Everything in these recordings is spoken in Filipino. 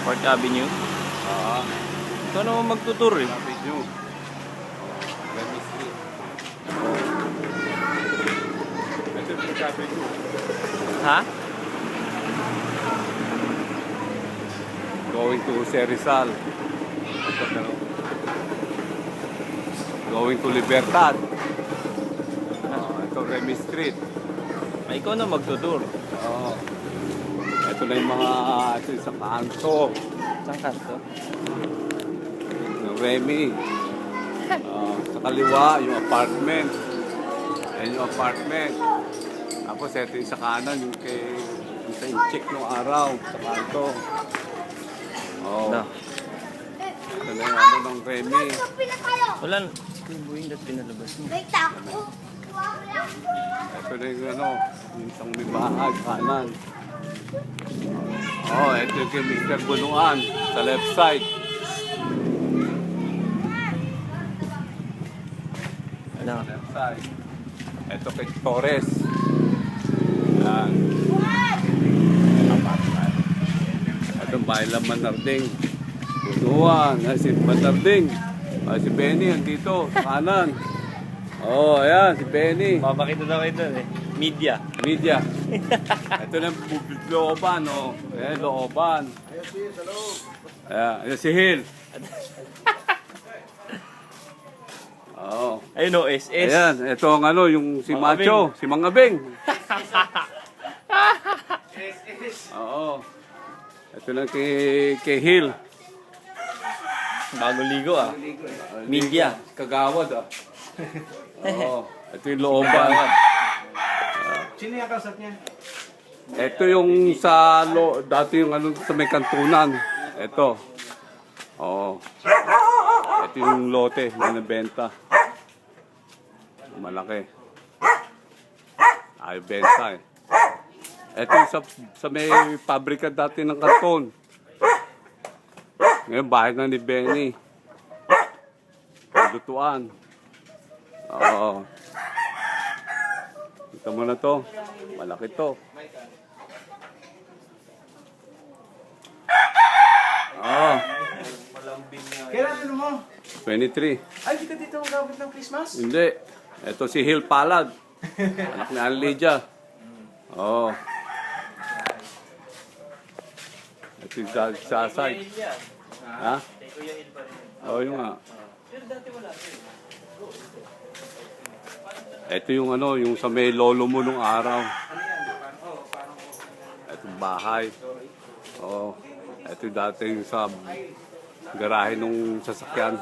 Park Avenue. Ikaw naman magtutur eh. Avenue. Remy Street. Ito yung Park Avenue. Ha? Going to Rizal. Going to Libertad. Ito Remy Street. Ay, ikaw na magtutur. Oo. Ito na yung mga ito yung sa kanto. Saan kanto? Ng Remy. Sa kaliwa, yung apartment. Ayan yung apartment. Tapos ito yung sa kanan, yung kay yung sa check nung araw, sa kanto. Oo. Na. Ito na yung ano ng Remy. Wala. Yung buwing dat pinalabas mo. Ito na yung ano, yung isang may bahay, kanan. Ito yung kay Mr. Bunuan, sa left side. Ano? Left side. Ito kay Torres. Yan. Ito bahay lang Manarding. Bunuan, si Manarding. Si Benny, andito, sa kanan. Ayan, si Benny. Papakita daw kayo doon eh. Media. Media. Ito na looban, Ayan, looban. Ayan, si Hill. Ayun o, SS. Ayan, ito ang ano, yung si Mang Macho, si Mang Abeng. Oo. Ito na kay Hill. Bago ligo ah. Media. Kagawad Ito yung looban. Sino yung kausap niya? Ito yung dati yung ano sa may kantunan. Ito. Ito yung lote na nabenta. Malaki. Ay, benta eh. Ito yung sa may pabrika dati ng karton. Ngayon, bahay na ni Benny. Lutuan. Kita mo na to. Malaki to. Kailan ano mo? 23. Ay, di ka dito magabot ng Christmas? Hindi. Ito si Hill Palad. Anak ni Anlidia. Ito yung Sasay. Ha? Yung nga. Ito yung ano, yung sa may lolo mo nung araw. Ito yung bahay. Ito yung dati yung sa garahe nung sasakyan.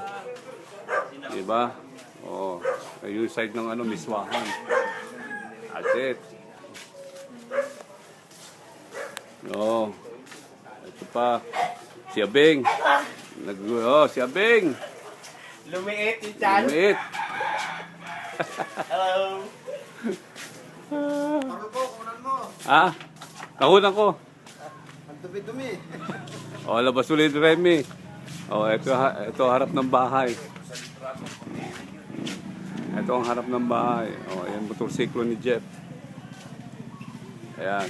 Diba? Yung side ng ano, miswahan. That's it. Ito pa. Si Abeng. Si Abeng. Lumiit yung chan. Lumiit. Hello. Ako po, kunan mo. Nakunan ko. Ang dumi-dumi. Labas ulit Remy. Ito harap ng bahay. Ito ang harap ng bahay. Ayan, motorsiklo ni Jeff. Ayan.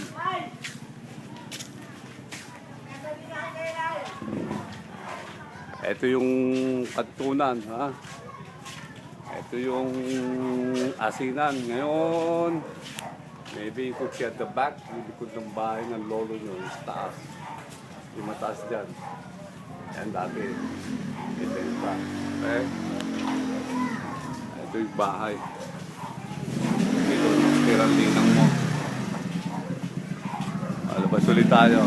Ito yung kantunan, Ito yung asinan. Ngayon, maybe you could see at the back, yung likod ng bahay ng lolo nyo, yung taas. Yung mataas dyan. Yan dati. Ito yung pa. Okay? Ito yung bahay. Ito yung tiralinang mo. Labas ulit tayo.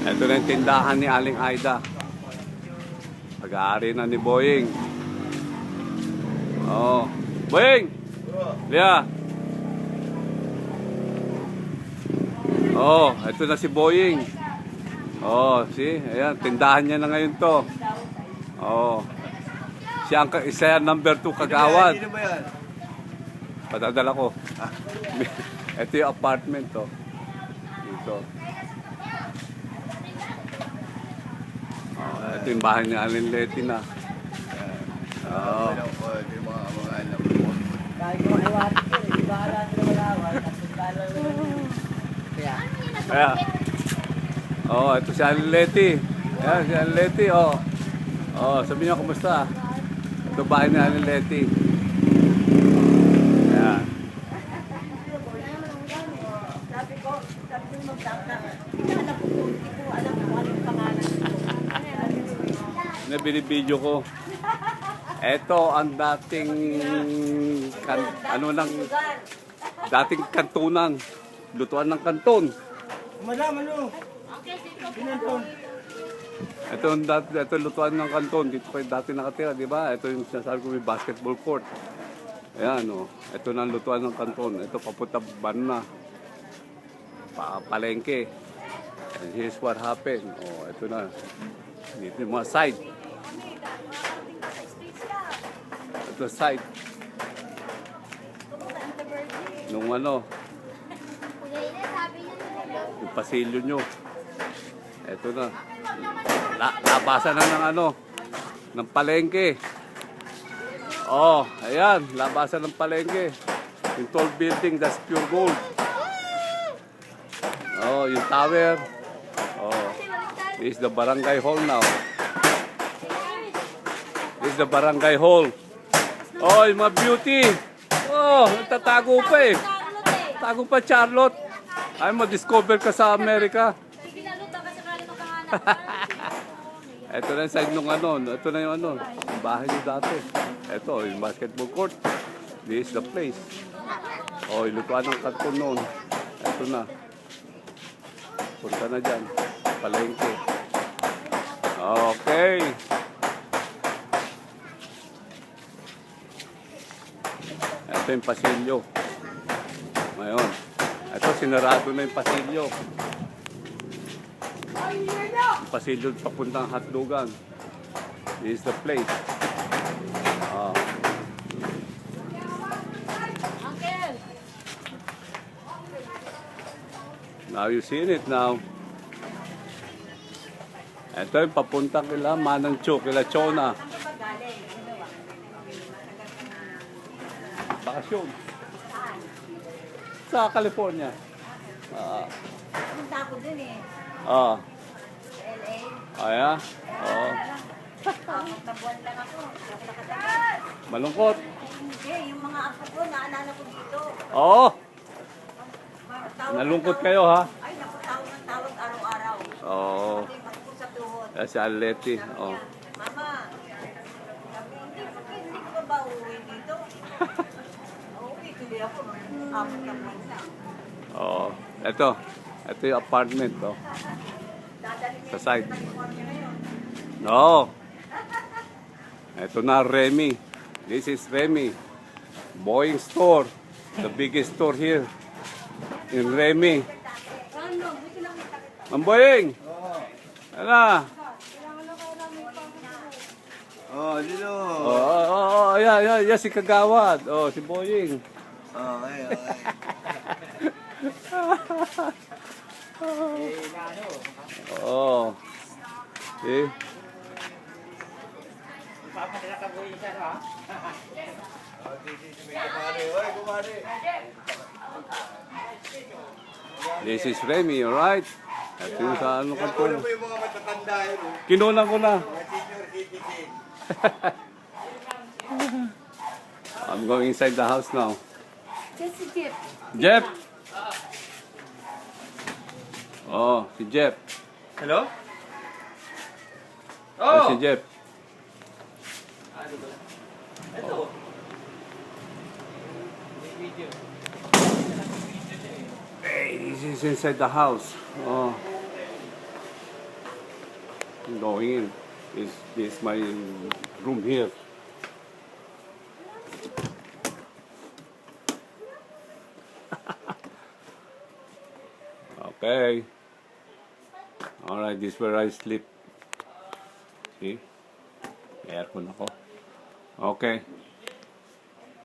Ito na yung tindahan ni Aling Aida. Pag-aari na ni Boying. Boying! Lia! Ito na si Boying. See? Ayan, tindahan niya na ngayon to. Siya ang number 2 kagawad. Sino ba yan? Padadala ko. Ito yung apartment to. Dito. Ito yung bahay ni Alin Leti na. Ito yung mga alam mo. Kahit mo iwatik yun, di ba alam na malawal, at sundalo naman yun. Kaya, Ito si Alin Leti. Ayan, si Leti, oh. Oh, sabi niyo, kumusta? Ito bahay ni Aling Leti. Ayan. Sabi ko magtaka. Hindi alam ko anong pangalan. Na binibideo ko. Ito ang dating dating kantunan. Lutuan ng kanton. Madam, ano? Pinanton. Ito lutuan ng kanton. Dito kayo dati nakatira, di ba? Ito yung sinasabi ko may basketball court. Ayan, oh. Ito na ang lutuan ng kanton. Ito papunta Banna. Palengke. And here's what happened. Oh, ito na. Dito yung mga side. Ito side. Nung ano, yung pasilyo nyo. Ito na. Labasan na ng ano, ng palengke. Oh, ayan, labasan ng palengke. Yung tall building, that's pure gold. Oh, yung tower. Oh, this is the barangay hall now. This is the barangay hall. Oh, yung mga beauty. Oh, nagtatago pa eh. Tago pa, Charlotte. Ay, ma-discover ka sa Amerika. Ito na yung side nung ano. Ito na yung ano. Bahay nyo dati. Ito, yung basketball court. This is the place. Oh, ilutuan ng karton noon. Ito na. Punta na dyan. Palengke. Okay. Ito yung pasilyo. Ngayon. Ito, sinarado na yung pasilyo. Yung pasilyo papuntang hotdogan. This is the place. Now you seen it now. Ito yung papuntang kila Manang Cho, kila Chona. Bakasyon. Sa California. Punta ako dun eh. Ah. LA. Aya. Oh. Tabuan lang ako. Malungkot. Hindi, yung mga apo ko, naalala ko dito. Oh. Tawag Nalungkot kayo ha? Ay, naku, tawag ng tawag araw-araw. Oo. Hindi, matipos sa tuhod. Si Aleti. Oh. Mama, sabi, hindi ko ba uuwi dito? Uuwi, tuloy ako. Apat na buwan lang. Oh. Ito. Ito yung apartment. Oh. Dadalhin Sa side. California ngayon. No. Ito na Remy. This is Remy. Boeing store. The biggest store here. In Remy. Ang Boeing. Ano? Oh, dito. Yeah, si Kagawad. Oh, si Boeing. Okay. Oh. Eh. This is Remy, alright? Ito yung sa ano kanto. Ano ba yung mga matatanda yun? Kinulang ko na. Mga senior citizen. I'm going inside the house now. Kasi Jeff. Jeff! Oh, si Jeff. Hello? Oh. Si Jeff. Hey, this is inside the house. Oh. I'm going in. This is my room here. Okay. Alright, this is where I sleep. See? May aircon ako. Okay.